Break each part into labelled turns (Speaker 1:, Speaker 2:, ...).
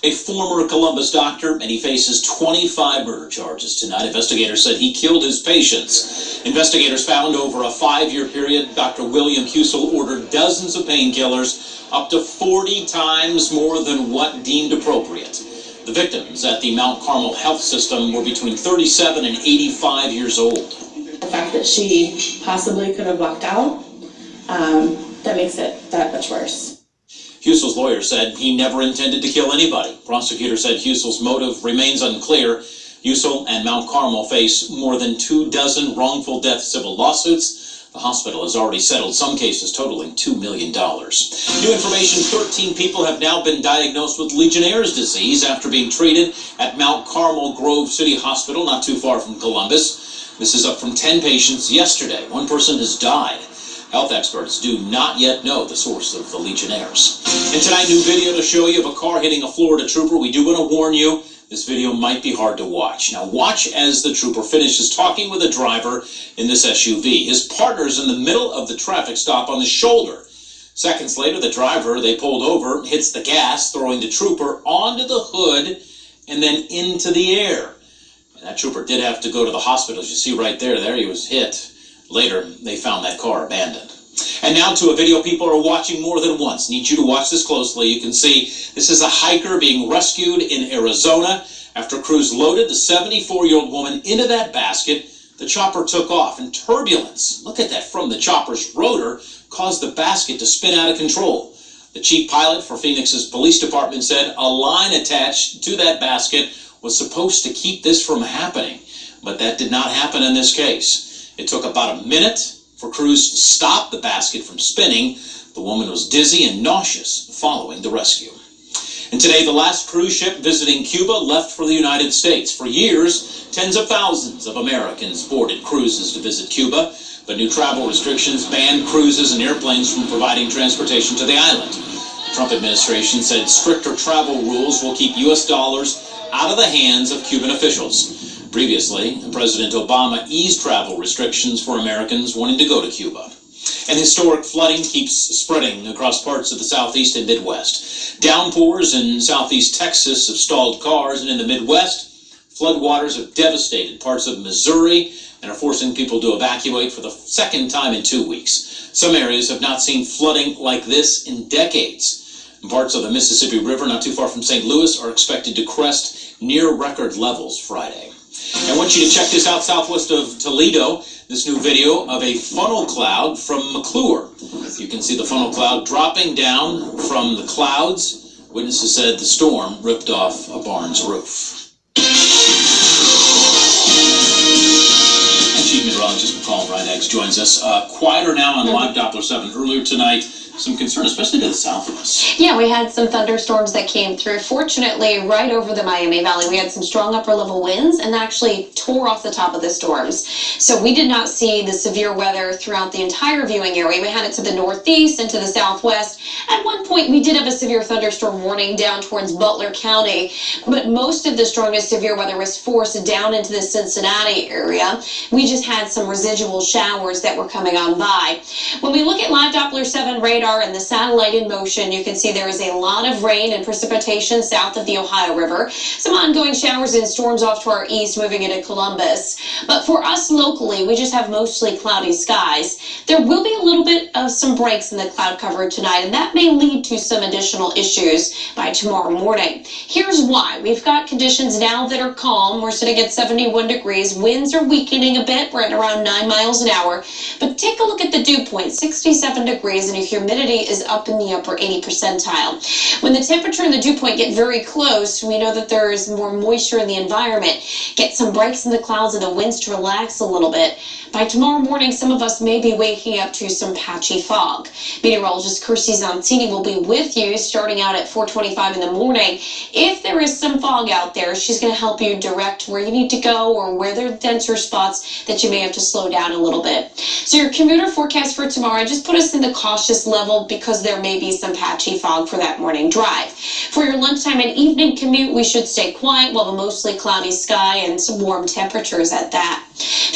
Speaker 1: A former Columbus doctor, and he faces 25 murder charges tonight. Investigators said he killed his patients. Investigators found over a 5-year period, Dr. William Husel ordered dozens of painkillers, up to 40 times more than what deemed appropriate. The victims at the Mount Carmel Health System were between 37 and 85 years old.
Speaker 2: The fact that she possibly could have walked out, that makes it that much worse.
Speaker 1: Husel's lawyer said he never intended to kill anybody. Prosecutors said Husel's motive remains unclear. Husel and Mount Carmel face more than 24 wrongful death civil lawsuits. The hospital has already settled some cases totaling $2 million. New information, 13 people have now been diagnosed with Legionnaire's disease after being treated at Mount Carmel Grove City Hospital, not too far from Columbus. This is up from 10 patients yesterday. One person has died. Health experts do not yet know the source of the Legionnaires. And tonight, new video to show you of a car hitting a Florida trooper. We do want to warn you, this video might be hard to watch. Now watch as the trooper finishes talking with a driver in this SUV. His partner's in the middle of the traffic stop on the shoulder. Seconds later, the driver they pulled over hits the gas, throwing the trooper onto the hood and then into the air. And that trooper did have to go to the hospital. As you see right there, he was hit. Later, they found that car abandoned. And now to a video people are watching more than once. Need you to watch this closely. You can see this is a hiker being rescued in Arizona. After crews loaded the 74-year-old woman into that basket, the chopper took off, and turbulence, look at that, from the chopper's rotor caused the basket to spin out of control. The chief pilot for Phoenix's police department said a line attached to that basket was supposed to keep this from happening, but that did not happen in this case. It took about a minute for crews to stop the basket from spinning. The woman was dizzy and nauseous following the rescue. And today, the last cruise ship visiting Cuba left for the United States. For years, tens of thousands of Americans boarded cruises to visit Cuba, but new travel restrictions banned cruises and airplanes from providing transportation to the island. The Trump administration said stricter travel rules will keep U.S. dollars out of the hands of Cuban officials. Previously, President Obama eased travel restrictions for Americans wanting to go to Cuba. And historic flooding keeps spreading across parts of the Southeast and Midwest. Downpours in Southeast Texas have stalled cars, and in the Midwest, floodwaters have devastated parts of Missouri and are forcing people to evacuate for the second time in 2 weeks. Some areas have not seen flooding like this in decades. And parts of the Mississippi River, not too far from St. Louis, are expected to crest near record levels Friday. I want you to check this out southwest of Toledo, this new video of a funnel cloud from McClure. You can see the funnel cloud dropping down from the clouds. Witnesses said the storm ripped off a barn's roof. And Chief Meteorologist McCall Vrydaghs joins us. Quieter now on Live Doppler 7. Earlier tonight, some concern, especially to the south of us.
Speaker 3: Yeah, we had some thunderstorms that came through. Fortunately, right over the Miami Valley, we had some strong upper-level winds and actually tore off the top of the storms. So we did not see the severe weather throughout the entire viewing area. We had it to the northeast and to the southwest. At one point, we did have a severe thunderstorm warning down towards Butler County, but most of the strongest severe weather was forced down into the Cincinnati area. We just had some residual showers that were coming on by. When we look at Live Doppler 7 radar, and the satellite in motion, you can see there is a lot of rain and precipitation south of the Ohio River. Some ongoing showers and storms off to our east, moving into Columbus. But for us locally, we just have mostly cloudy skies. There will be a little bit of some breaks in the cloud cover tonight, and that may lead to some additional issues by tomorrow morning. Here's why. We've got conditions now that are calm. We're sitting at 71 degrees. Winds are weakening a bit. We're at around 9 miles an hour. But take a look at the dew point, 67 degrees, and your humidity is up in the upper 80 percentile. When the temperature and the dew point get very close, we know that there is more moisture in the environment. Get some breaks in the clouds and the winds to relax a little bit. By tomorrow morning, some of us may be waking up to some patchy fog. Meteorologist Kirsty Zontini will be with you starting out at 4:25 in the morning. If there is some fog out there, she's going to help you direct where you need to go or where there are denser spots that you may have to slow down a little bit. So your commuter forecast for tomorrow, just put us in the cautious level because there may be some patchy fog for that morning drive. For your lunchtime and evening commute, we should stay quiet while the mostly cloudy sky and some warm temperatures at that.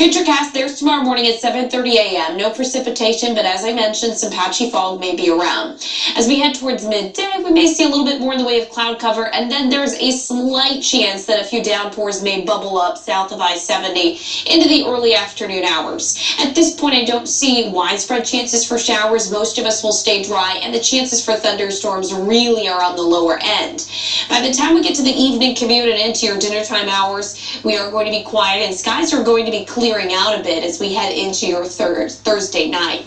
Speaker 3: Futurecast, there's tomorrow morning at 7:30 a.m. No precipitation, but as I mentioned, some patchy fog may be around. As we head towards midday, we may see a little bit more in the way of cloud cover, and then there's a slight chance that a few downpours may bubble up south of I-70 into the early afternoon hours. At this point, I don't see widespread chances for showers. Most of us will stay dry, and the chances for thunderstorms really are on the lower end. By the time we get to the evening commute and into your dinner time hours, we are going to be quiet, and skies are going to be clearing out a bit as we head into your Thursday night.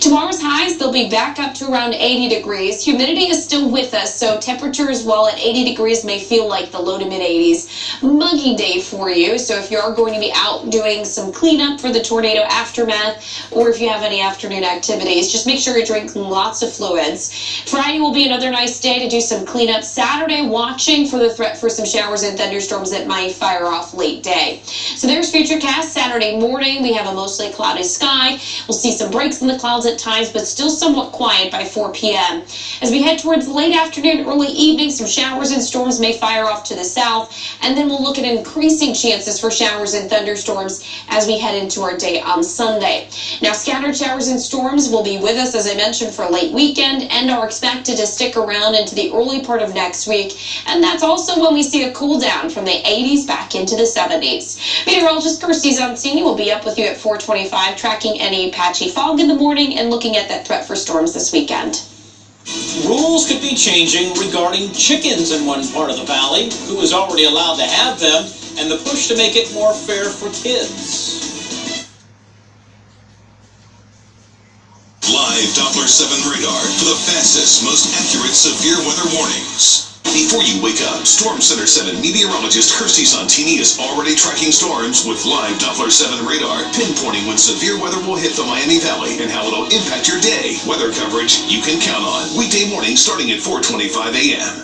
Speaker 3: Tomorrow's highs, they'll be back up to around 80 degrees. Humidity is still with us, so temperatures, while at 80 degrees, may feel like the low to mid 80s. Muggy day for you, so if you are going to be out doing some cleanup for the tornado aftermath, or if you have any afternoon activities, just make sure you're drinking lots of fluids. Friday will be another nice day to do some cleanup. Saturday, watching for the threat for some showers and thunderstorms that might fire off late day. So there's Futurecast. Saturday morning, we have a mostly cloudy sky. We'll see some breaks in the clouds at times, but still somewhat quiet by 4 p.m. As we head towards late afternoon, early evening, some showers and storms may fire off to the south, and then we'll look at increasing chances for showers and thunderstorms as we head into our day on Sunday. Now, scattered showers and storms will be with us, as I mentioned, for late weekend and are expected to stick around into the early part of next week, and that's also when we see a cool down from the 80s back into the 70s. Meteorologist Kirsty Zanzini will be up with you at 4:25, tracking any patchy fog in the morning and looking at that threat for storms this weekend.
Speaker 1: Rules could be changing regarding chickens in one part of the valley, who is already allowed to have them, and the push to make it more fair for kids.
Speaker 4: Live Doppler 7 radar for the fastest, most accurate severe weather warnings. Before you wake up, Storm Center 7 meteorologist Kirsty Santini is already tracking storms with live Doppler 7 radar, pinpointing when severe weather will hit the Miami Valley and how it'll impact your day. Weather coverage you can count on. Weekday morning starting at 4:25 a.m.